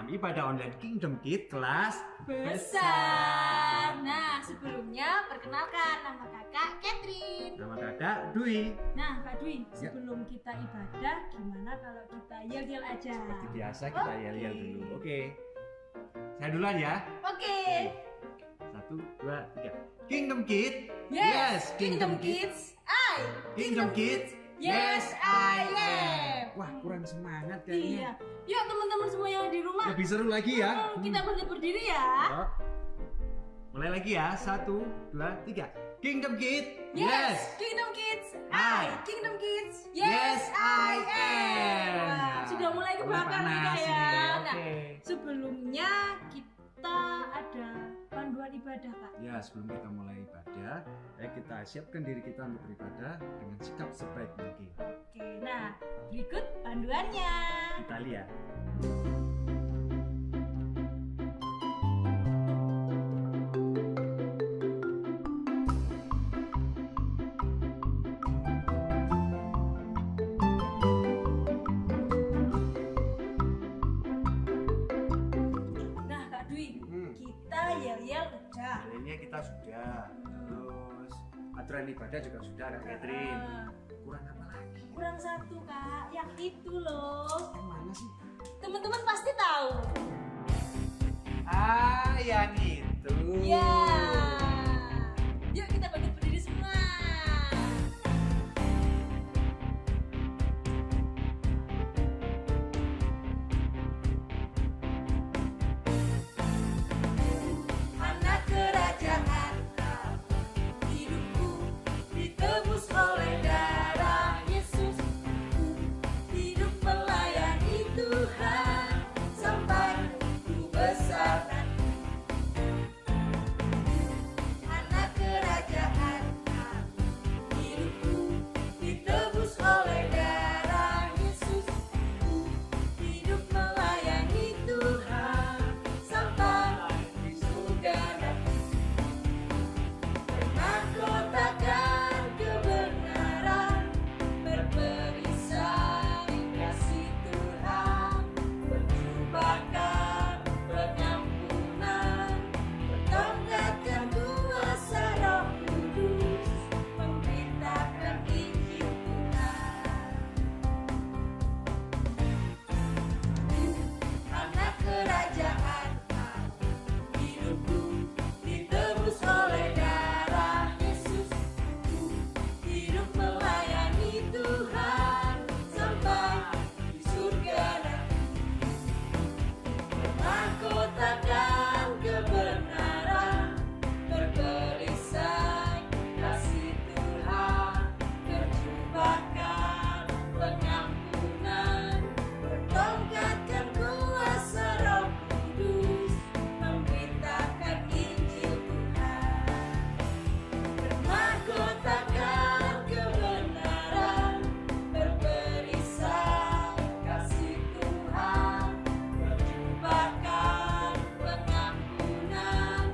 kami pada online Kingdom Kids kelas besar. Nah, sebelumnya perkenalkan, nama kakak Catherine. Nama kakak Dwi. Nah, Kak Dwi, Ya. sebelum kita ibadah, gimana kalau kita yel-yel aja? Seperti biasa kita Oke. yel-yel dulu. Oke. Saya duluan ya. Oke. 1, 2, 3. Kingdom Kids. Yes, Kingdom Kids. Kingdom Kids. Yes, I am. Wah, kurang semangat kayaknya. Iya. Yuk teman-teman semua yang di rumah. Lebih seru lagi ya. Kita berdiri ya. Yuk. Mulai lagi ya. 1, 2, 3. Kingdom Kids. Kingdom Kids. I. Kingdom Kids. Yes, I am. Wah, sudah mulai kebakar nih panas Kak ya. ini, Nah, oke. sebelumnya kita ada panduan ibadah Kak. Ya, sebelum kita mulai ibadah, kita siapkan diri kita untuk beribadah dengan sikap sebaik mungkin. Oke, nah berikut panduannya. Kita lihat. Nah Kak Dwi, kita yel-yel udah. Ini kita sudah. Terus aturan ibadah juga sudah, Kak Catherine. Kurang apa lagi? Kurang satu Kak, yang itu loh. Yang mana sih? Teman-teman pasti tahu. Ah, yang itu. Ya. Yuk kita berdiri semua. Anak kerajaan, hidupku ditebus oleh darah Yesus. Hidup melayani Tuhan sampai ku besar nanti. Anak kerajaan, hidupku ditebus oleh darah Yesus. Hidup melayani Tuhan sampai di surga nanti. Bermahkotakan kebenaran, berperisai kasih Tuhan, berjubahkan pengampunan, bertongkatkan kuasa Roh Kudus, memberitakan Injil Tuhan. Anak kerajaan, hidupku ditebus oleh darah Yesus. Hidup melayani Tuhan sampai di surga nanti. Bermahkotakan kebenaran, berperisai kasih Tuhan, berjubahkan pengampunan, bertongkatkan kuasa Roh Kudus, memberitakan Injil Tuhan. Bermahkotakan kebenaran, berperisai kasih Tuhan, berjubahkan pengampunan,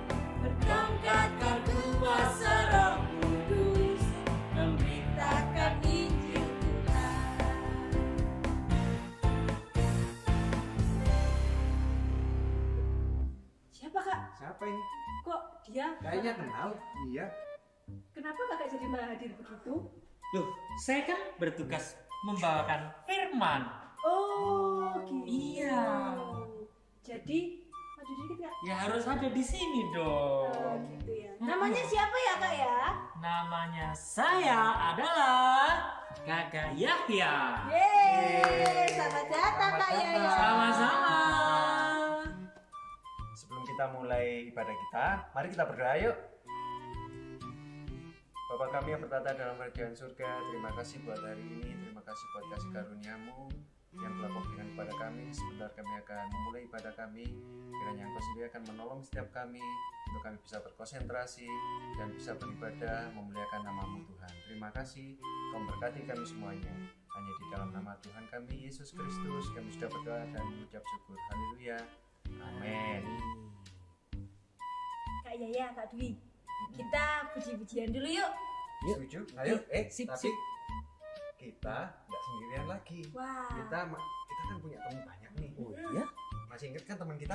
bertongkatkan kuasa Roh Kudus, memberitakan Injil Tuhan. Siapa Kak? Siapa ini? Kok dia? Kayaknya kenal. Iya. Kenapa kakak jadi malah hadir begitu? Loh, saya kan bertugas membawakan firman. Oh, gitu. Iya. Jadi, maju dikit Kak. Ya harus ada di sini Oh, dong. gitu ya. Namanya siapa ya Kak ya? Namanya saya adalah Kakak Yahya. Yeay, selamat datang Kak Selamat Yaya. datang. Sama-sama. Sebelum kita mulai ibadah kita, mari kita berdoa yuk. Bapa kami yang bertata dalam kerajaan surga, terima kasih buat hari ini, terima kasih buat kasih karunia-Mu yang telah Kau berikan kepada kami. Sebentar kami akan memulai ibadah kami, kiranya Engkau sendiri akan menolong setiap kami untuk kami bisa berkonsentrasi dan bisa beribadah memuliakan nama-Mu Tuhan. Terima kasih, Kau memberkati kami semuanya. Hanya di dalam nama Tuhan kami, Yesus Kristus, kami sudah berdoa dan mengucap syukur. Haleluya. Amin. Kak Yaya, Kak Dwi, kita puji-pujian dulu yuk. Setuju? Ayo, Sip, tapi sip. kita nggak sendirian lagi. Wah. Kita kan punya teman banyak nih. Oh iya? Masih inget kan teman kita?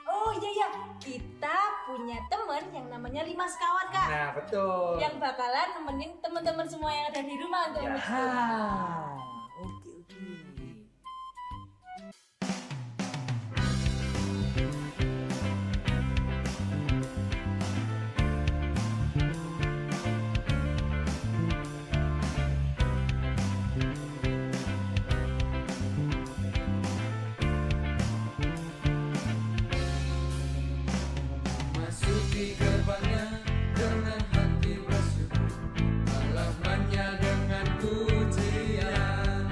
Oh iya, kita punya temen yang namanya 5 sekawan kak. Nah betul. Yang bakalan nemenin teman-teman semua yang ada di rumah untuk Ya. homeschool. Oke. Masuki gerbangnya dengan hati bersyukur, halamannya dengan pujian.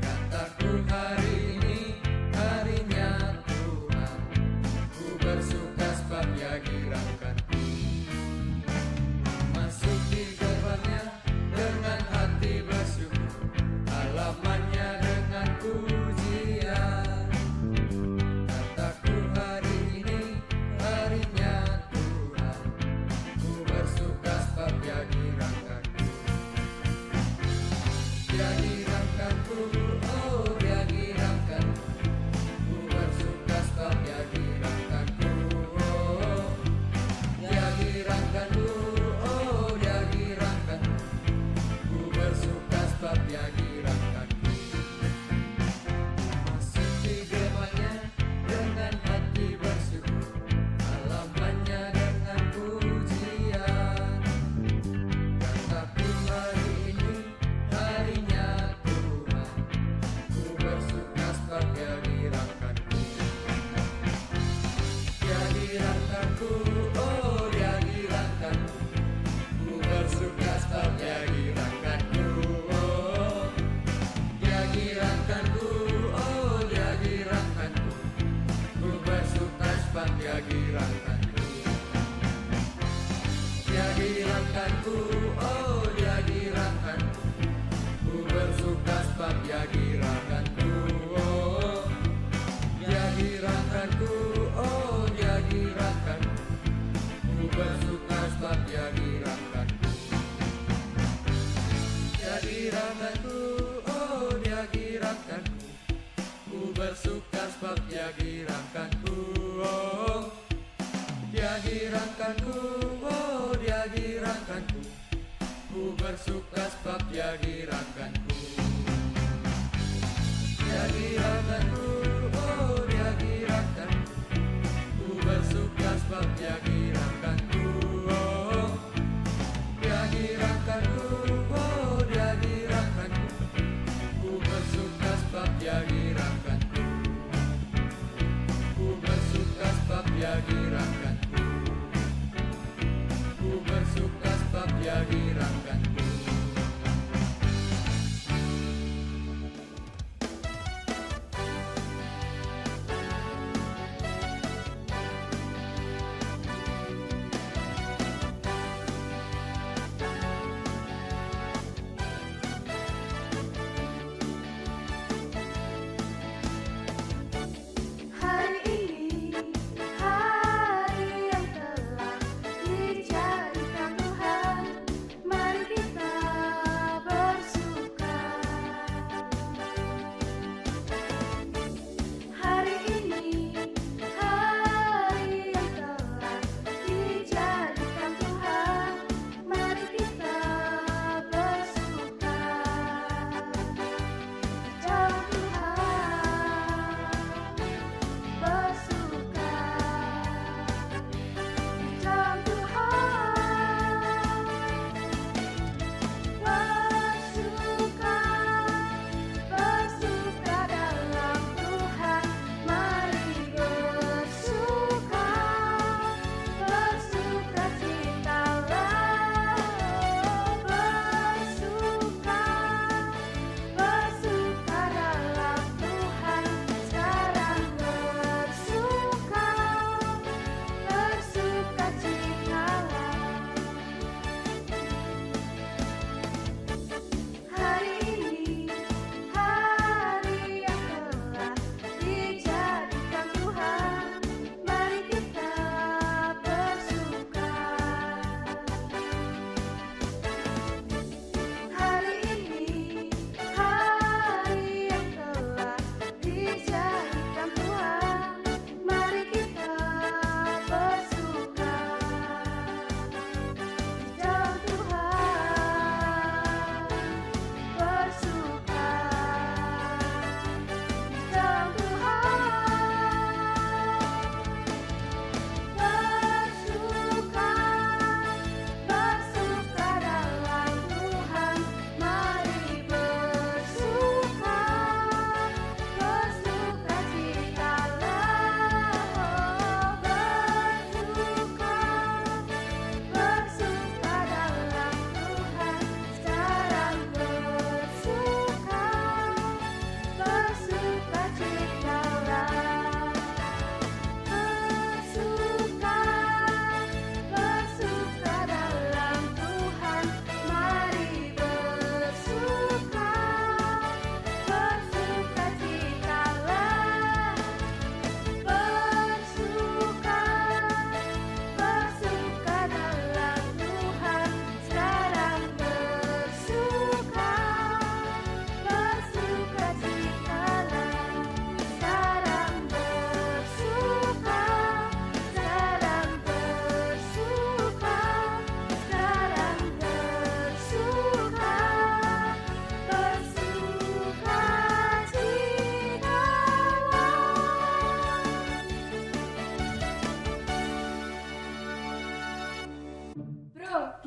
Kataku hari ini harinya Tuhan, ku bersuka sebab Dia girakanku. Masuki gerbangnya dengan hati bersyukur, halamannya dengan pujian. Kataku hari ini harinya Tuhan, ku bersuka sebab Dia girakanku. Dia girakanku, oh Dia girakanku, ku bersuka sebab Dia girakanku. Oh, Dia girakanku, oh Dia girakanku, ku bersuka sebab Dia girakanku. Masuk di gerbangnya dengan hati bersyukur, halamannya dengan pujian. Kataku hari ini harinya Tuhan, ku bersuka sebab Dia girakanku. Dia girakanku, oh Dia girakanku, ku bersuka sebab Dia girakanku. Oh, Dia girakanku, oh Dia girakanku, ku bersuka sebab Dia girakanku. Dia girakanku, oh Dia girakanku, ku bersuka sebab Dia girakanku. Oh, Dia girakanku, oh Dia girakanku, ku bersuka sebab Dia girakanku. Dia girakanku, oh Dia girakanku, ku bersuka sebab Dia girakanku. Oh, Dia girakanku, oh Dia girakanku, ku bersuka sebab Dia girakanku. Dia girakanku, oh Dia girakanku, ku bersuka sebab Dia girakanku. Oh, Dia girakanku, oh Dia girakanku, ku bersuka sebab Dia girakanku. Ku bersuka sebab Dia girakanku. Ku bersuka sebab Dia girakanku.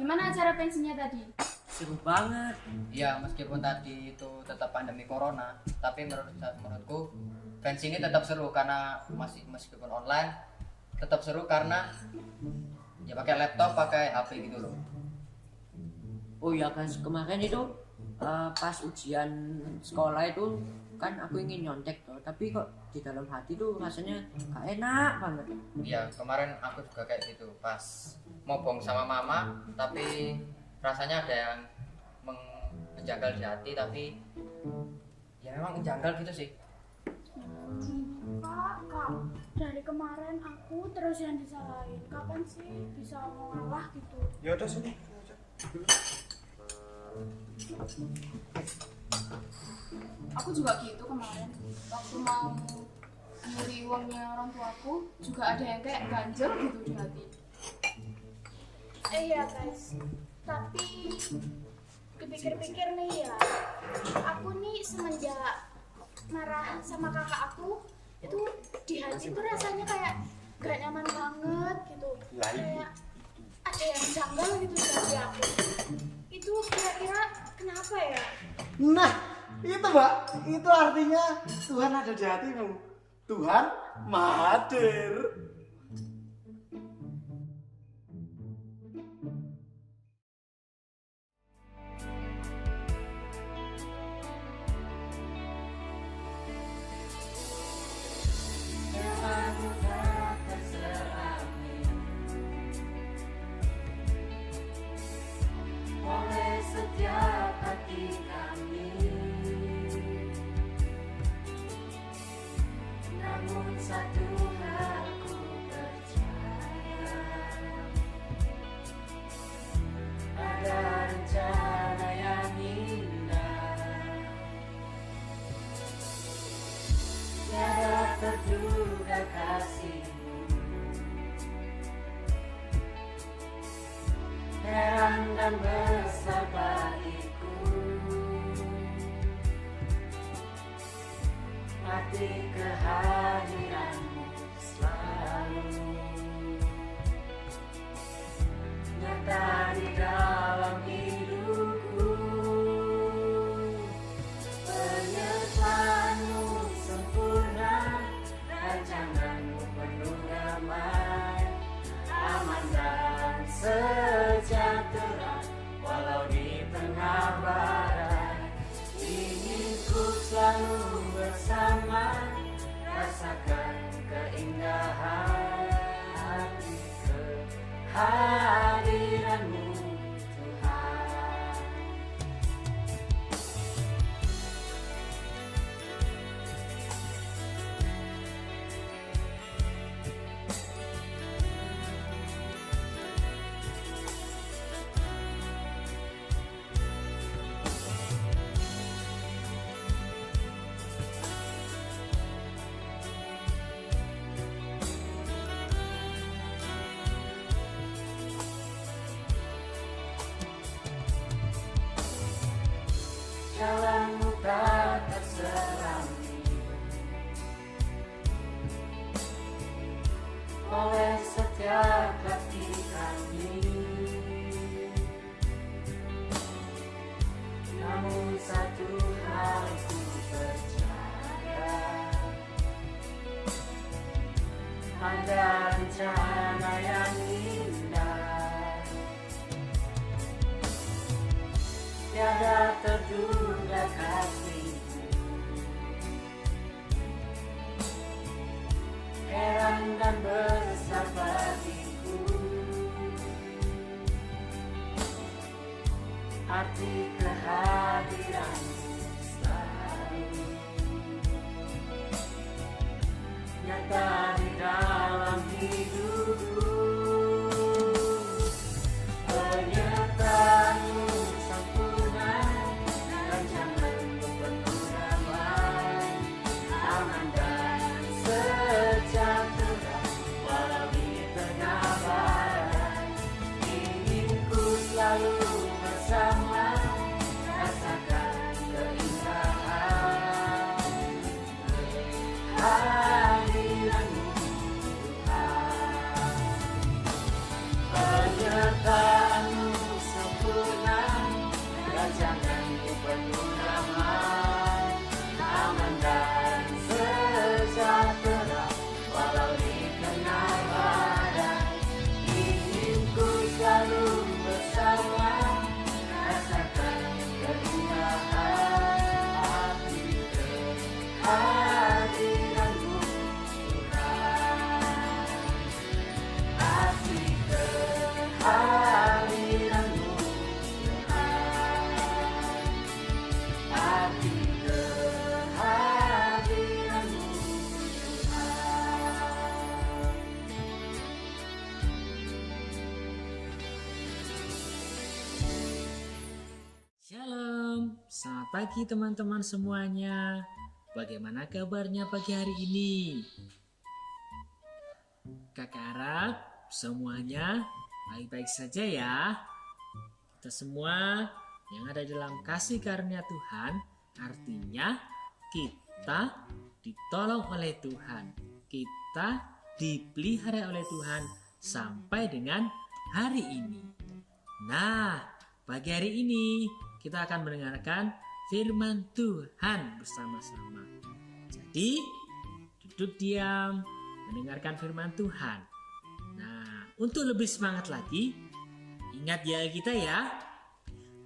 Gimana acara pensinya tadi? Seru banget. Ya meskipun tadi itu tetap pandemi corona, tapi menurutku pensi ini tetap seru karena meskipun online tetap seru karena ya pakai laptop, pakai HP gitu loh. Oh ya guys, kemarin itu pas ujian sekolah itu kan aku ingin nyontek tuh, tapi kok di dalam hati tuh rasanya gak enak banget. Iya, kemarin aku juga kayak gitu pas mau bohong sama mama, tapi rasanya ada yang menjanggal di hati, tapi ya memang menjanggal gitu sih. Kak, dari kemarin aku terus yang disalahin. Kapan sih bisa mau ngalah gitu? Ya udah sini. Aku juga gitu kemarin. Waktu mau nyuri uangnya orang tuaku, juga ada yang kayak ganjel gitu di hati. Iya guys, tapi dipikir-pikir nih ya, aku nih semenjak marah sama kakak aku, itu di hati tuh rasanya kayak gak nyaman banget gitu. Kayak ada yang janggal gitu di hati aku. Itu kira-kira kenapa ya? Nah, itu Mbak, itu artinya Tuhan ada di hatimu. Tuhan Maha Hadir. Oleh setiap hati kami, namun satu hal ku percaya, ada rencana yang indah, tiada terduga kasihmu, heran dan besar bagiku, arti kehadiranmu selalu nyata di dalam hidupku. Penyertaanmu sempurna, rancanganmu penuh damai, aman dan sejahtera walau di tengah badai. Ingin ku selalu bersama, rasakan keindahan di kehadiranmu Tuhan. Jalanmu tak terselangi oleh setiap hati kami, namun satu hal ku percaya, ada rencana yang indah, tiada terduga kasihmu, heran dan besar bagiku, arti kehadiranmu selalu nyata di dalam hidupku. Penyertaanmu sempurna, Selamat pagi teman-teman semuanya. Bagaimana kabarnya pagi hari ini? Kakak harap semuanya baik-baik saja ya. Kita semua yang ada dalam kasih karunia Tuhan, artinya kita ditolong oleh Tuhan. Kita dipelihara oleh Tuhan sampai dengan hari ini. Nah, pagi hari ini kita akan mendengarkan firman Tuhan bersama-sama. Jadi, duduk diam, mendengarkan firman Tuhan. Nah, untuk lebih semangat lagi, ingat ya kita ya.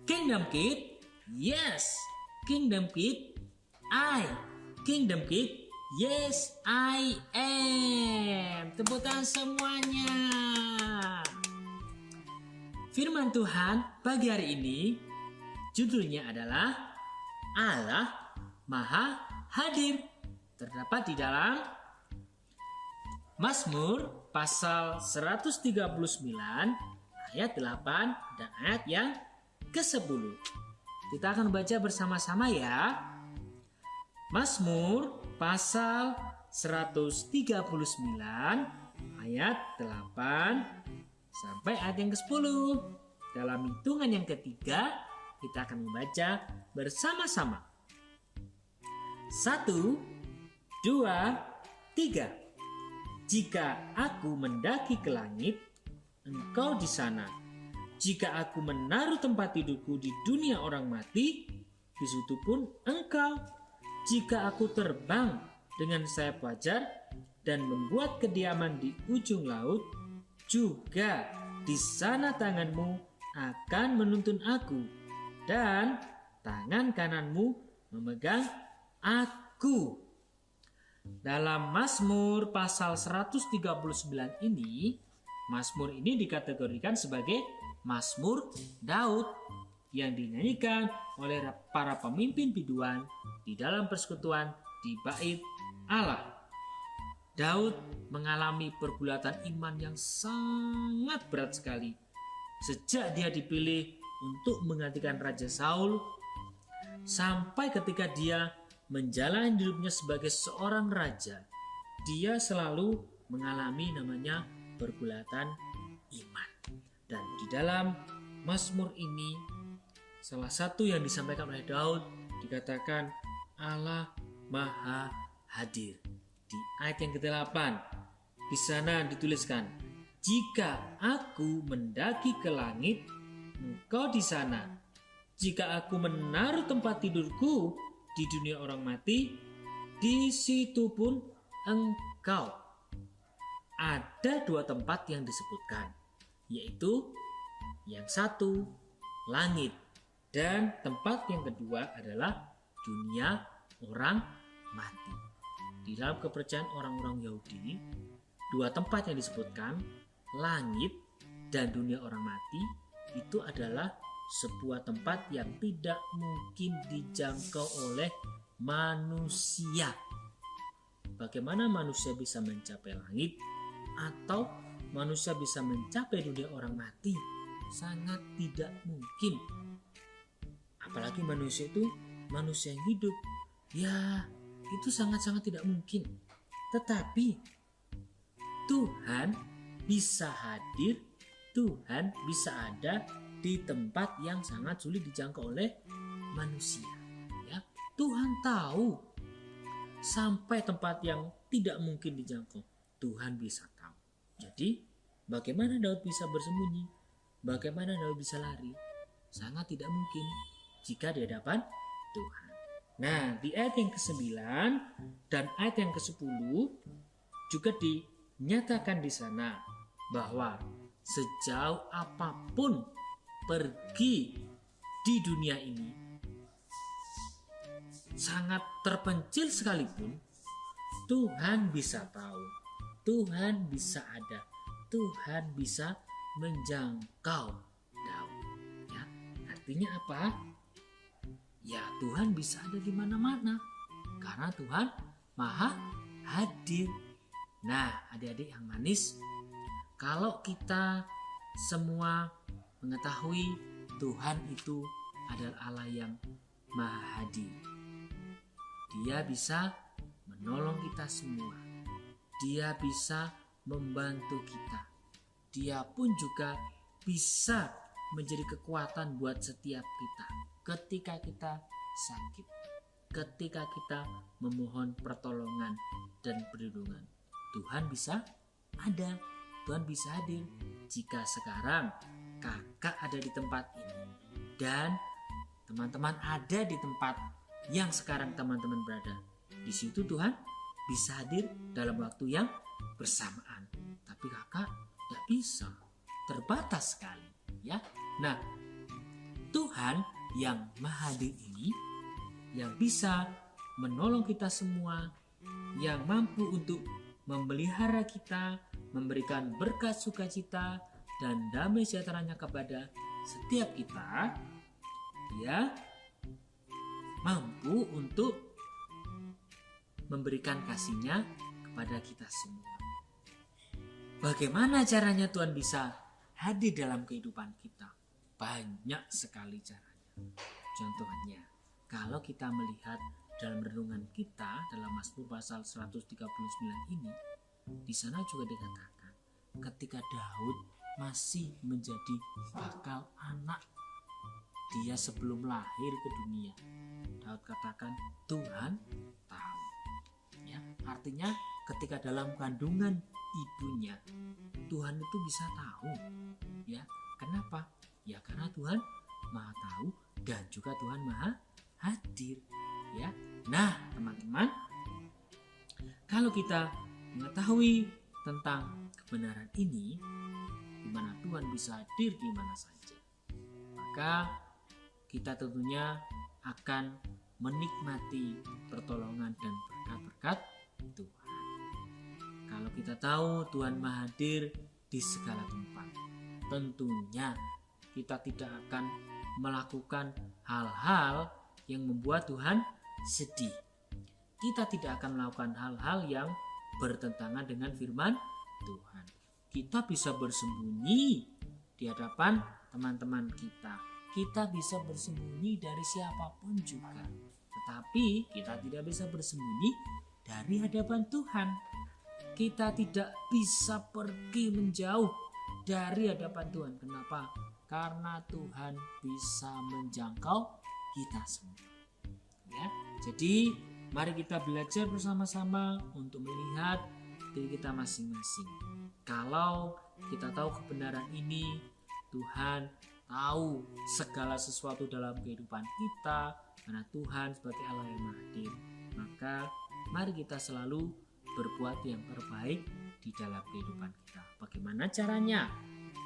Kingdom Kid, yes. Kingdom Kid, I. Kingdom Kid, yes, I am. Tepuk tangan semuanya. Firman Tuhan pagi hari ini judulnya adalah Allah Maha Hadir. Terdapat di dalam Mazmur pasal 139 ayat 8 dan ayat yang ke-10. Kita akan baca bersama-sama ya. Mazmur pasal 139 ayat 8 sampai ayat yang ke-10. Dalam hitungan yang ketiga, kita akan membaca bersama-sama. 1, 2, 3. Jika aku mendaki ke langit, engkau di sana. Jika aku menaruh tempat tidurku di dunia orang mati, di situ pun engkau. Jika aku terbang dengan sayap wajar dan membuat kediaman di ujung laut, juga di sana tanganmu akan menuntun aku dan tangan kananmu memegang aku. Dalam Mazmur pasal 139 ini, Mazmur ini dikategorikan sebagai Mazmur Daud yang dinyanyikan oleh para pemimpin biduan di dalam persekutuan di Bait Allah. Daud mengalami pergulatan iman yang sangat berat sekali sejak dia dipilih untuk menggantikan Raja Saul sampai ketika dia menjalani hidupnya sebagai seorang raja. Dia selalu mengalami namanya pergulatan iman. Dan di dalam Mazmur ini salah satu yang disampaikan oleh Daud dikatakan Allah Maha Hadir. Di ayat yang ke-8 di sana dituliskan, jika aku mendaki ke langit, engkau di sana. Jika aku menaruh tempat tidurku di dunia orang mati, di situ pun engkau. Ada dua tempat yang disebutkan, yaitu yang satu langit dan tempat yang kedua adalah dunia orang mati. Di dalam kepercayaan orang-orang Yahudi, dua tempat yang disebutkan, langit dan dunia orang mati, itu adalah sebuah tempat yang tidak mungkin dijangkau oleh manusia. Bagaimana manusia bisa mencapai langit atau manusia bisa mencapai dunia orang mati? Sangat tidak mungkin. Apalagi manusia itu manusia yang hidup. Ya, itu sangat-sangat tidak mungkin. Tetapi Tuhan bisa hadir, Tuhan bisa ada di tempat yang sangat sulit dijangkau oleh manusia. Ya, Tuhan tahu sampai tempat yang tidak mungkin dijangkau. Tuhan bisa tahu. Jadi, bagaimana Daud bisa bersembunyi? Bagaimana Daud bisa lari? Sangat tidak mungkin jika di hadapan Tuhan. Nah, di ayat yang ke-9 dan ayat yang ke-10 juga dinyatakan di sana bahwa sejauh apapun pergi di dunia ini, sangat terpencil sekalipun, Tuhan bisa tahu, Tuhan bisa ada, Tuhan bisa menjangkau Daud. Ya, artinya apa? Ya, Tuhan bisa ada di mana-mana karena Tuhan Maha Hadir. Nah, adik-adik yang manis, kalau kita semua mengetahui Tuhan itu adalah Allah yang Maha Hadir. Dia bisa menolong kita semua. Dia bisa membantu kita. Dia pun juga bisa menjadi kekuatan buat setiap kita ketika kita sakit, ketika kita memohon pertolongan dan perlindungan. Tuhan bisa ada, Tuhan bisa hadir. Jika sekarang kakak ada di tempat ini dan teman-teman ada di tempat yang sekarang teman-teman berada, di situ Tuhan bisa hadir dalam waktu yang bersamaan. Tapi kakak tidak bisa, terbatas sekali, ya. Nah, Tuhan yang Maha Hadir ini yang bisa menolong kita semua, yang mampu untuk memelihara kita, memberikan berkat sukacita dan damai sejahteranya kepada setiap kita. Dia mampu untuk memberikan kasih-Nya kepada kita semua. Bagaimana caranya Tuhan bisa hadir dalam kehidupan kita? Banyak sekali caranya. Contohnya, kalau kita melihat dalam renungan kita dalam Mazmur pasal 139 ini, di sana juga dikatakan ketika Daud masih menjadi bakal anak, dia sebelum lahir ke dunia, Daud katakan Tuhan tahu. Ya, artinya ketika dalam kandungan ibunya, Tuhan itu bisa tahu. Ya, kenapa? Ya karena Tuhan Maha tahu dan juga Tuhan Maha hadir. Ya, nah teman-teman, kalau kita mengetahui tentang kebenaran ini, di mana Tuhan bisa hadir di mana saja, maka kita tentunya akan menikmati pertolongan dan berkat-berkat Tuhan. Kalau kita tahu Tuhan Maha hadir di segala tempat, tentunya kita tidak akan melakukan hal-hal yang membuat Tuhan sedih. Kita tidak akan melakukan hal-hal yang bertentangan dengan firman Tuhan. Kita bisa bersembunyi di hadapan teman-teman kita. Kita bisa bersembunyi dari siapapun juga. Tetapi kita tidak bisa bersembunyi dari hadapan Tuhan. Kita tidak bisa pergi menjauh dari hadapan Tuhan. Kenapa? Karena Tuhan bisa menjangkau kita semua. Ya, jadi mari kita belajar bersama-sama untuk melihat diri kita masing-masing. Kalau kita tahu kebenaran ini, Tuhan tahu segala sesuatu dalam kehidupan kita, karena Tuhan sebagai Allah yang Maha Hadir. Maka mari kita selalu berbuat yang terbaik di dalam kehidupan kita. Bagaimana caranya?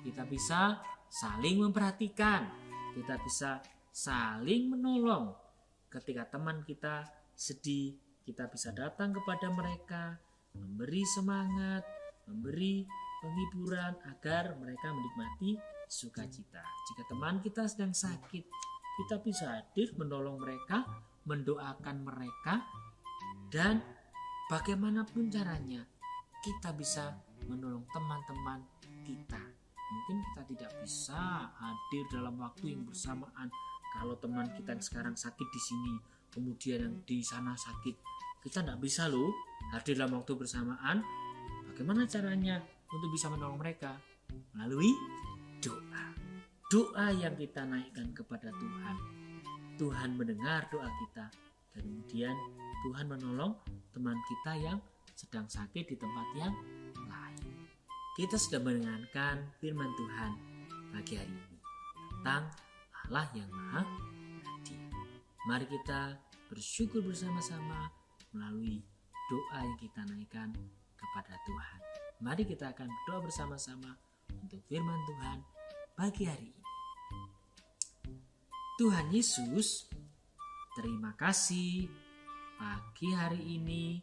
Kita bisa saling memperhatikan, kita bisa saling menolong. Ketika teman kita sedih, kita bisa datang kepada mereka, memberi semangat, memberi penghiburan agar mereka menikmati sukacita. Jika teman kita sedang sakit, kita bisa hadir menolong mereka, mendoakan mereka, dan bagaimanapun caranya kita bisa menolong teman-teman kita. Mungkin kita tidak bisa hadir dalam waktu yang bersamaan. Kalau teman kita yang sekarang sakit di sini, kemudian yang di sana sakit, kita tidak bisa loh hadir dalam waktu bersamaan. Bagaimana caranya untuk bisa menolong mereka? Melalui doa. Doa yang kita naikkan kepada Tuhan. Tuhan mendengar doa kita, dan kemudian Tuhan menolong teman kita yang sedang sakit di tempat yang lain. Kita sudah mendengarkan firman Tuhan pagi hari ini tentang Allah yang Maha Hadir. Mari kita bersyukur bersama-sama melalui doa yang kita naikkan kepada Tuhan. Mari kita akan berdoa bersama-sama untuk firman Tuhan pagi hari ini. Tuhan Yesus, terima kasih pagi hari ini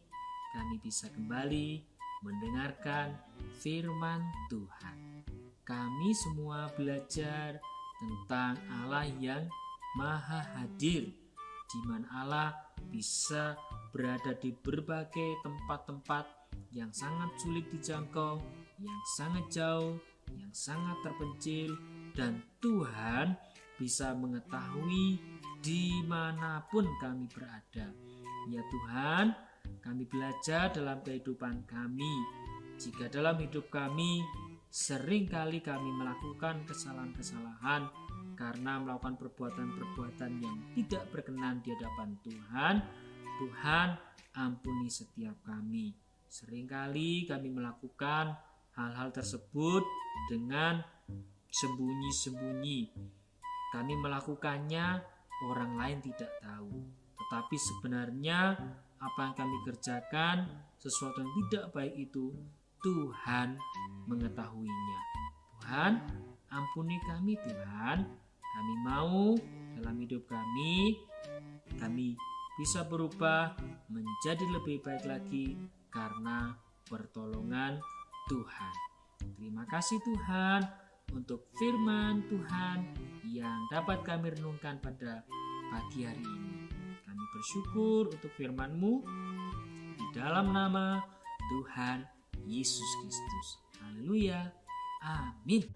kami bisa kembali mendengarkan firman Tuhan. Kami semua belajar tentang Allah yang Maha Hadir, di mana Allah bisa berada di berbagai tempat-tempat yang sangat sulit dijangkau, yang sangat jauh, yang sangat terpencil, dan Tuhan bisa mengetahui dimanapun kami berada. Ya Tuhan, kami belajar dalam kehidupan kami. Jika dalam hidup kami seringkali kami melakukan kesalahan-kesalahan karena melakukan perbuatan-perbuatan yang tidak berkenan di hadapan Tuhan, Tuhan ampuni setiap kami. Seringkali kami melakukan hal-hal tersebut dengan sembunyi-sembunyi. Kami melakukannya, orang lain tidak tahu. Tetapi sebenarnya apa yang kami kerjakan, sesuatu yang tidak baik itu, Tuhan mengetahuinya. Tuhan, ampuni kami Tuhan. Kami mau dalam hidup kami bisa berubah menjadi lebih baik lagi karena pertolongan Tuhan. Terima kasih Tuhan untuk firman Tuhan yang dapat kami renungkan pada pagi hari ini. Kami bersyukur untuk firman-Mu di dalam nama Tuhan Yesus Kristus. Haleluya. Amin.